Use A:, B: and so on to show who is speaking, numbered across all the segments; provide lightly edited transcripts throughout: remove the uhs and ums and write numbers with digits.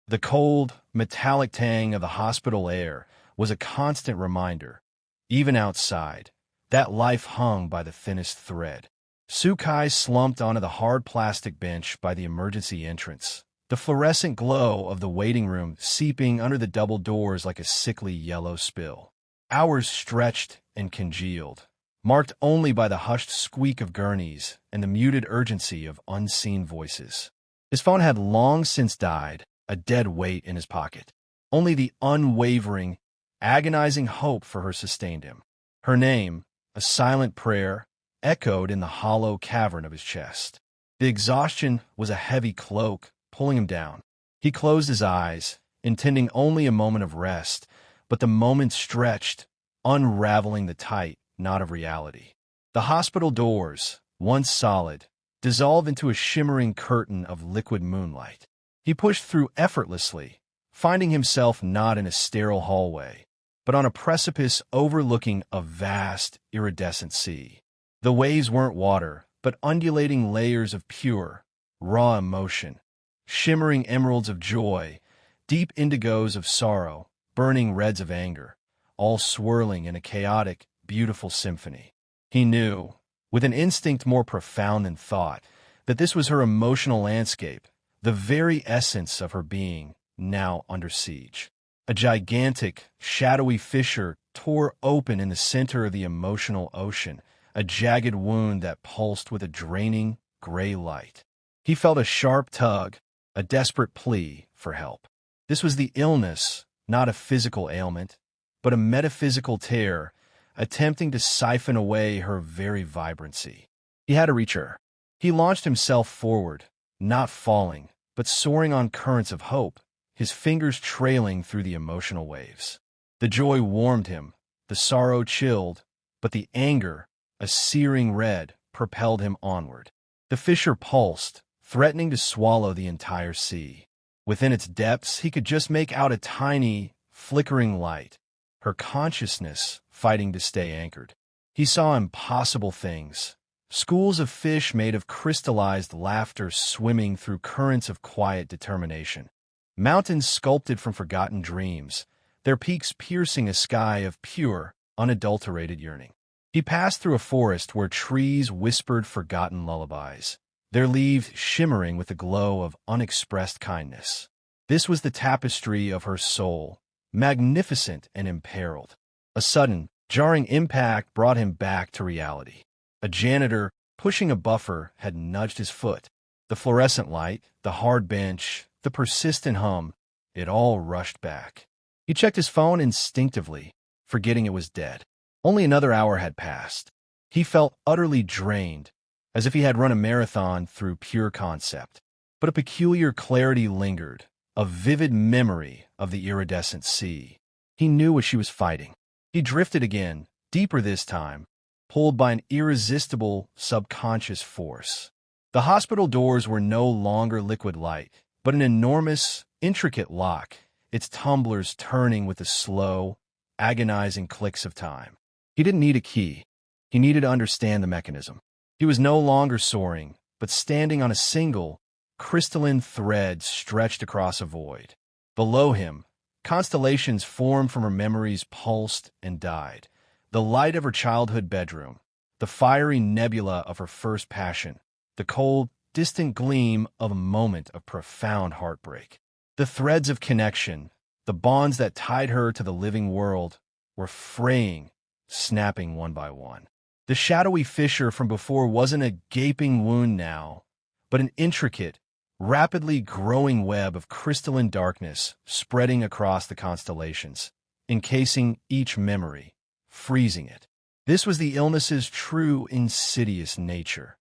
A: The cold, metallic tang of the hospital air was a constant reminder. Even outside, that life hung by the thinnest thread. Sukai slumped onto the hard plastic bench by the emergency entrance, the fluorescent glow of the waiting room seeping under the double doors like a sickly yellow spill. Hours stretched and congealed, marked only by the hushed squeak of gurneys and the muted urgency of unseen voices. His phone had long since died, a dead weight in his pocket. Only the unwavering, agonizing hope for her sustained him. Her name, a silent prayer, echoed in the hollow cavern of his chest. The exhaustion was a heavy cloak, pulling him down. He closed his eyes, intending only a moment of rest, but the moment stretched, unraveling the tight knot of reality. The hospital doors, once solid, dissolved into a shimmering curtain of liquid moonlight. He pushed through effortlessly, finding himself not in a sterile hallway, but on a precipice overlooking a vast, iridescent sea. The waves weren't water, but undulating layers of pure, raw emotion, shimmering emeralds of joy, deep indigos of sorrow, burning reds of anger, all swirling in a chaotic, beautiful symphony. He knew, with an instinct more profound than thought, that this was her emotional landscape, the very essence of her being, now under siege. A gigantic, shadowy fissure tore open in the center of the emotional ocean, a jagged wound that pulsed with a draining, gray light. He felt a sharp tug, a desperate plea for help. This was the illness, not a physical ailment, but a metaphysical tear, attempting to siphon away her very vibrancy. He had to reach her. He launched himself forward, not falling, but soaring on currents of hope, his fingers trailing through the emotional waves. The joy warmed him, the sorrow chilled, but the anger, a searing red, propelled him onward. The fissure pulsed, threatening to swallow the entire sea. Within its depths, he could just make out a tiny, flickering light, her consciousness fighting to stay anchored. He saw impossible things. Schools of fish made of crystallized laughter swimming through currents of quiet determination. Mountains sculpted from forgotten dreams, their peaks piercing a sky of pure, unadulterated yearning. He passed through a forest where trees whispered forgotten lullabies, their leaves shimmering with the glow of unexpressed kindness. This was the tapestry of her soul, magnificent and imperiled. A sudden, jarring impact brought him back to reality. A janitor, pushing a buffer, had nudged his foot. The fluorescent light, the hard bench, the persistent hum, it all rushed back. He checked his phone instinctively, forgetting it was dead. Only another hour had passed. He felt utterly drained, as if he had run a marathon through pure concept. But a peculiar clarity lingered, a vivid memory of the iridescent sea. He knew what she was fighting. He drifted again, deeper this time, pulled by an irresistible, subconscious force. The hospital doors were no longer liquid light, but an enormous, intricate lock, its tumblers turning with the slow, agonizing clicks of time. He didn't need a key. He needed to understand the mechanism. He was no longer soaring, but standing on a single, crystalline thread stretched across a void. Below him, constellations formed from her memories pulsed and died. The light of her childhood bedroom, the fiery nebula of her first passion, the cold, distant gleam of a moment of profound heartbreak. The threads of connection, the bonds that tied her to the living world, were fraying, snapping one by one. The shadowy fissure from before wasn't a gaping wound now, but an intricate, rapidly growing web of crystalline darkness spreading across the constellations, encasing each memory, freezing it. This was the illness's true insidious nature.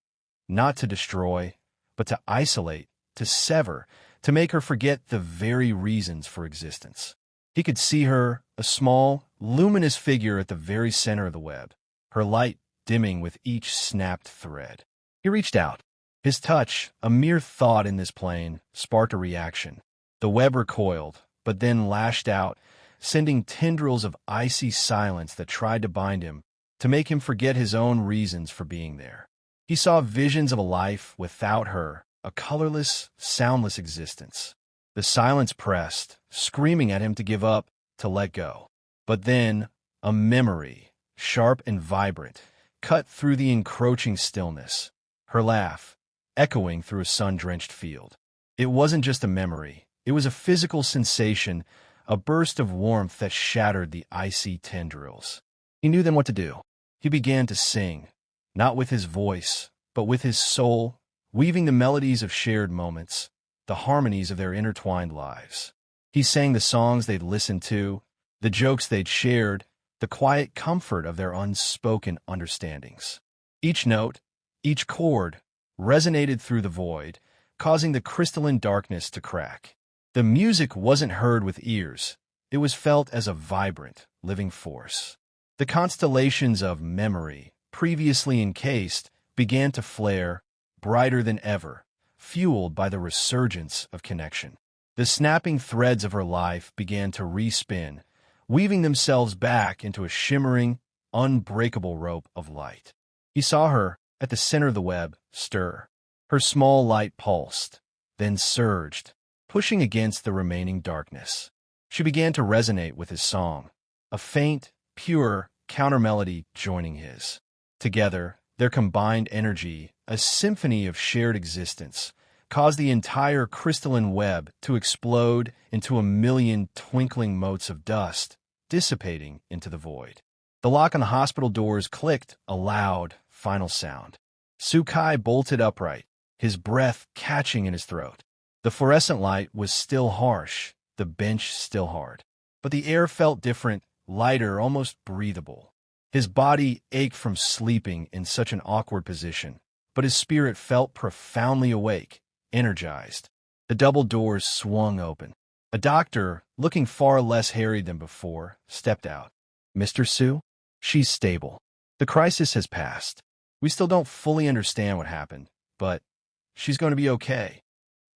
A: Not to destroy, but to isolate, to sever, to make her forget the very reasons for existence. He could see her, a small, luminous figure at the very center of the web, her light dimming with each snapped thread. He reached out. His touch, a mere thought in this plane, sparked a reaction. The web recoiled, but then lashed out, sending tendrils of icy silence that tried to bind him, to make him forget his own reasons for being there. He saw visions of a life without her, a colorless, soundless existence. The silence pressed, screaming at him to give up, to let go. But then, a memory, sharp and vibrant, cut through the encroaching stillness. Her laugh, echoing through a sun-drenched field. It wasn't just a memory. It was a physical sensation, a burst of warmth that shattered the icy tendrils. He knew then what to do. He began to sing, not with his voice, but with his soul, weaving the melodies of shared moments, the harmonies of their intertwined lives. He sang the songs they'd listened to, the jokes they'd shared, the quiet comfort of their unspoken understandings. Each note, each chord, resonated through the void, causing the crystalline darkness to crack. The music wasn't heard with ears. It was felt as a vibrant, living force. The constellations of memory, previously encased, began to flare, brighter than ever, fueled by the resurgence of connection. The snapping threads of her life began to respin, weaving themselves back into a shimmering, unbreakable rope of light. He saw her, at the center of the web, stir. Her small light pulsed, then surged, pushing against the remaining darkness. She began to resonate with his song, a faint, pure counter-melody joining his. Together, their combined energy, a symphony of shared existence, caused the entire crystalline web to explode into a million twinkling motes of dust, dissipating into the void. The lock on the hospital doors clicked, a loud, final sound. Sukai bolted upright, his breath catching in his throat. The fluorescent light was still harsh, the bench still hard. But the air felt different, lighter, almost breathable. His body ached from sleeping in such an awkward position, but his spirit felt profoundly awake, energized. The double doors swung open. A doctor, looking far less harried than before, stepped out. "Mr. Su? She's stable. The crisis has passed. We still don't fully understand what happened, but she's going to be okay."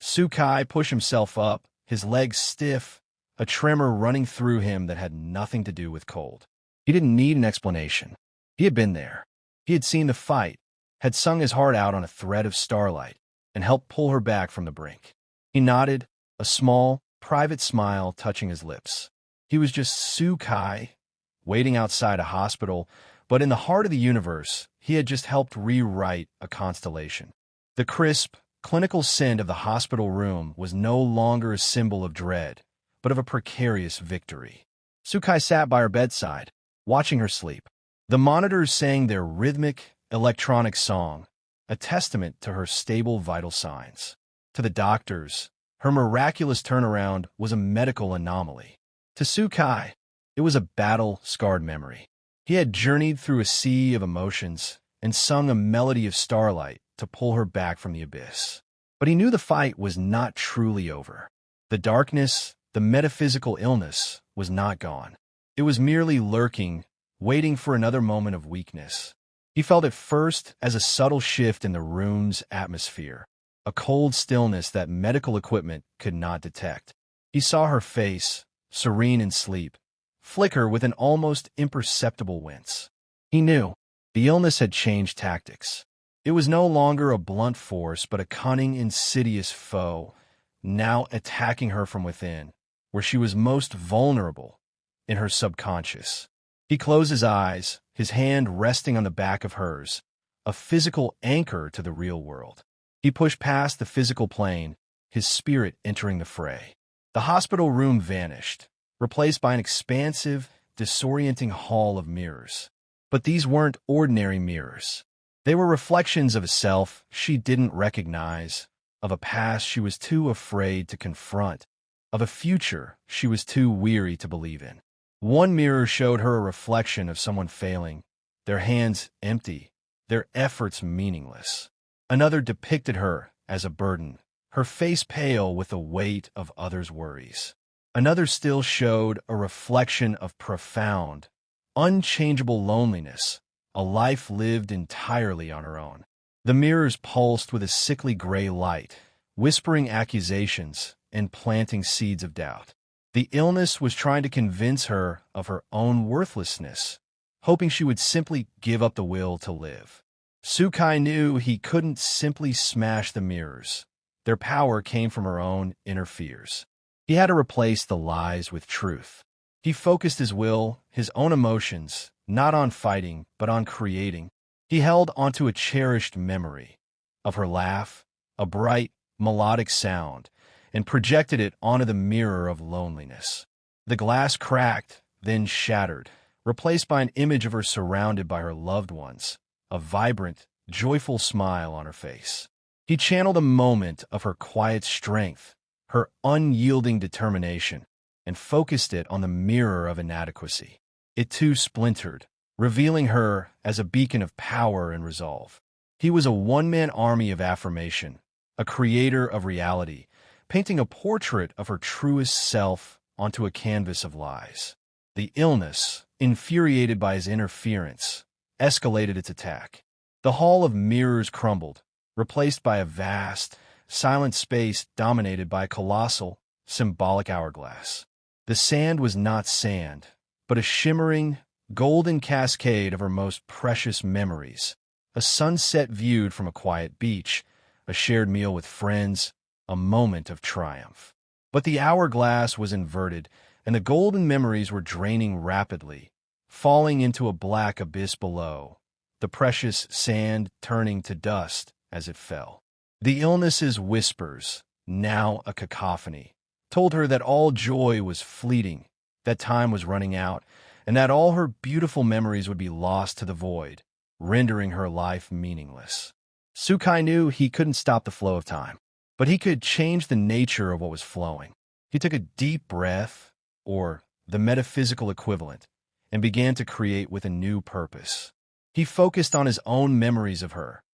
A: Sukai pushed himself up, his legs stiff, a tremor running through him that had nothing to do with cold. He didn't need an explanation. He had been there. He had seen the fight, had sung his heart out on a thread of starlight, and helped pull her back from the brink. He nodded, a small, private smile touching his lips. He was just Sukai, waiting outside a hospital, but in the heart of the universe, he had just helped rewrite a constellation. The crisp, clinical scent of the hospital room was no longer a symbol of dread, but of a precarious victory. Sukai sat by her bedside, watching her sleep. The monitors sang their rhythmic, electronic song, a testament to her stable vital signs. To the doctors, her miraculous turnaround was a medical anomaly. To Sukai, it was a battle-scarred memory. He had journeyed through a sea of emotions and sung a melody of starlight to pull her back from the abyss. But he knew the fight was not truly over. The darkness, the metaphysical illness, was not gone. It was merely lurking, waiting for another moment of weakness. He felt it first as a subtle shift in the room's atmosphere, a cold stillness that medical equipment could not detect. He saw her face, serene in sleep, flicker with an almost imperceptible wince. He knew the illness had changed tactics. It was no longer a blunt force, but a cunning, insidious foe, now attacking her from within, where she was most vulnerable, in her subconscious. He closed his eyes, his hand resting on the back of hers, a physical anchor to the real world. He pushed past the physical plane, his spirit entering the fray. The hospital room vanished, replaced by an expansive, disorienting hall of mirrors. But these weren't ordinary mirrors. They were reflections of a self she didn't recognize, of a past she was too afraid to confront, of a future she was too weary to believe in. One mirror showed her a reflection of someone failing, their hands empty, their efforts meaningless. Another depicted her as a burden, her face pale with the weight of others' worries. Another still showed a reflection of profound, unchangeable loneliness, a life lived entirely on her own. The mirrors pulsed with a sickly gray light, whispering accusations and planting seeds of doubt. The illness was trying to convince her of her own worthlessness, hoping she would simply give up the will to live. Sukai knew he couldn't simply smash the mirrors. Their power came from her own inner fears. He had to replace the lies with truth. He focused his will, his own emotions, not on fighting, but on creating. He held onto a cherished memory of her laugh, a bright, melodic sound, and projected it onto the mirror of loneliness. The glass cracked, then shattered, replaced by an image of her surrounded by her loved ones, a vibrant, joyful smile on her face. He channeled a moment of her quiet strength, her unyielding determination, and focused it on the mirror of inadequacy. It too splintered, revealing her as a beacon of power and resolve. He was a one-man army of affirmation, a creator of reality, painting a portrait of her truest self onto a canvas of lies. The illness, infuriated by his interference, escalated its attack. The hall of mirrors crumbled, replaced by a vast, silent space dominated by a colossal, symbolic hourglass. The sand was not sand, but a shimmering, golden cascade of her most precious memories. A sunset viewed from a quiet beach, a shared meal with friends, a moment of triumph. But the hourglass was inverted, and the golden memories were draining rapidly, falling into a black abyss below, the precious sand turning to dust as it fell. The illness's whispers, now a cacophony, told her that all joy was fleeting, that time was running out, and that all her beautiful memories would be lost to the void, rendering her life meaningless. Sukai knew he couldn't stop the flow of time, but he could change the nature of what was flowing. He took a deep breath, or the metaphysical equivalent, and began to create with a new purpose. He focused on his own memories of her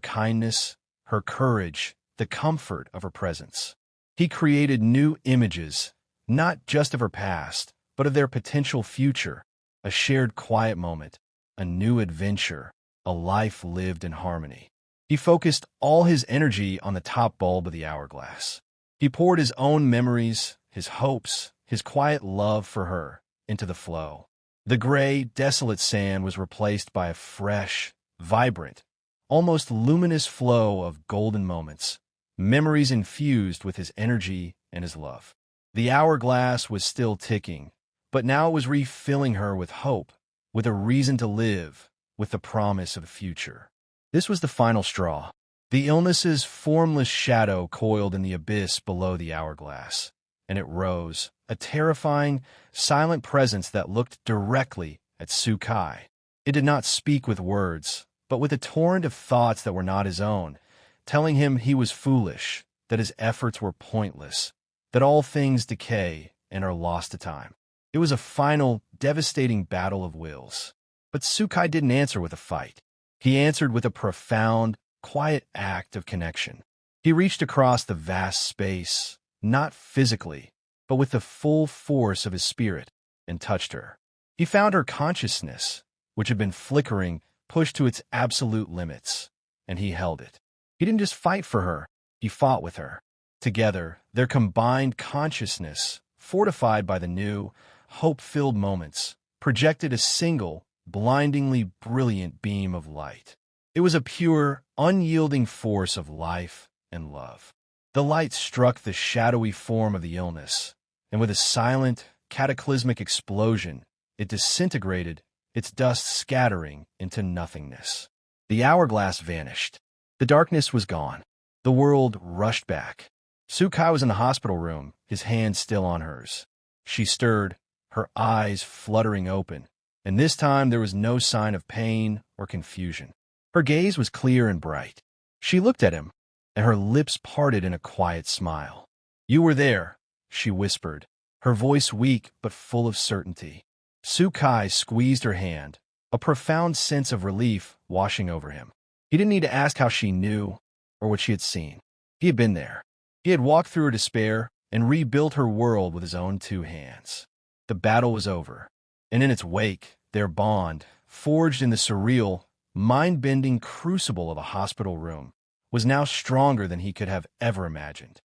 A: kindness, her courage, the comfort of her presence. He created new images, not just of her past, but of their potential future, a shared quiet moment, a new adventure, a life lived in harmony. He focused all his energy on the top bulb of the hourglass. He poured his own memories, his hopes, his quiet love for her into the flow. The gray, desolate sand was replaced by a fresh, vibrant, almost luminous flow of golden moments, memories infused with his energy and his love. The hourglass was still ticking, but now it was refilling her with hope, with a reason to live, with the promise of a future. This was the final straw. The illness's formless shadow coiled in the abyss below the hourglass, and it rose, a terrifying, silent presence that looked directly at Sukai. It did not speak with words, but with a torrent of thoughts that were not his own, telling him he was foolish, that his efforts were pointless, that all things decay and are lost to time. It was a final, devastating battle of wills. But Sukai didn't answer with a fight. He answered with a profound, quiet act of connection. He reached across the vast space, not physically, but with the full force of his spirit, and touched her. He found her consciousness, which had been flickering, pushed to its absolute limits, and he held it. He didn't just fight for her, he fought with her. Together, their combined consciousness, fortified by the new, hope-filled moments, projected a single, blindingly brilliant beam of light. It was a pure, unyielding force of life and love. The light struck the shadowy form of the illness, and with a silent, cataclysmic explosion, it disintegrated, its dust scattering into nothingness. The hourglass vanished. The darkness was gone. The world rushed back. Sukai was in the hospital room, his hand still on hers. She stirred, her eyes fluttering open, and this time there was no sign of pain or confusion. Her gaze was clear and bright. She looked at him, and her lips parted in a quiet smile. "You were there," she whispered, her voice weak but full of certainty. Sukai squeezed her hand, a profound sense of relief washing over him. He didn't need to ask how she knew or what she had seen. He had been there. He had walked through her despair and rebuilt her world with his own two hands. The battle was over, and in its wake, their bond, forged in the surreal, mind-bending crucible of a hospital room, was now stronger than he could have ever imagined.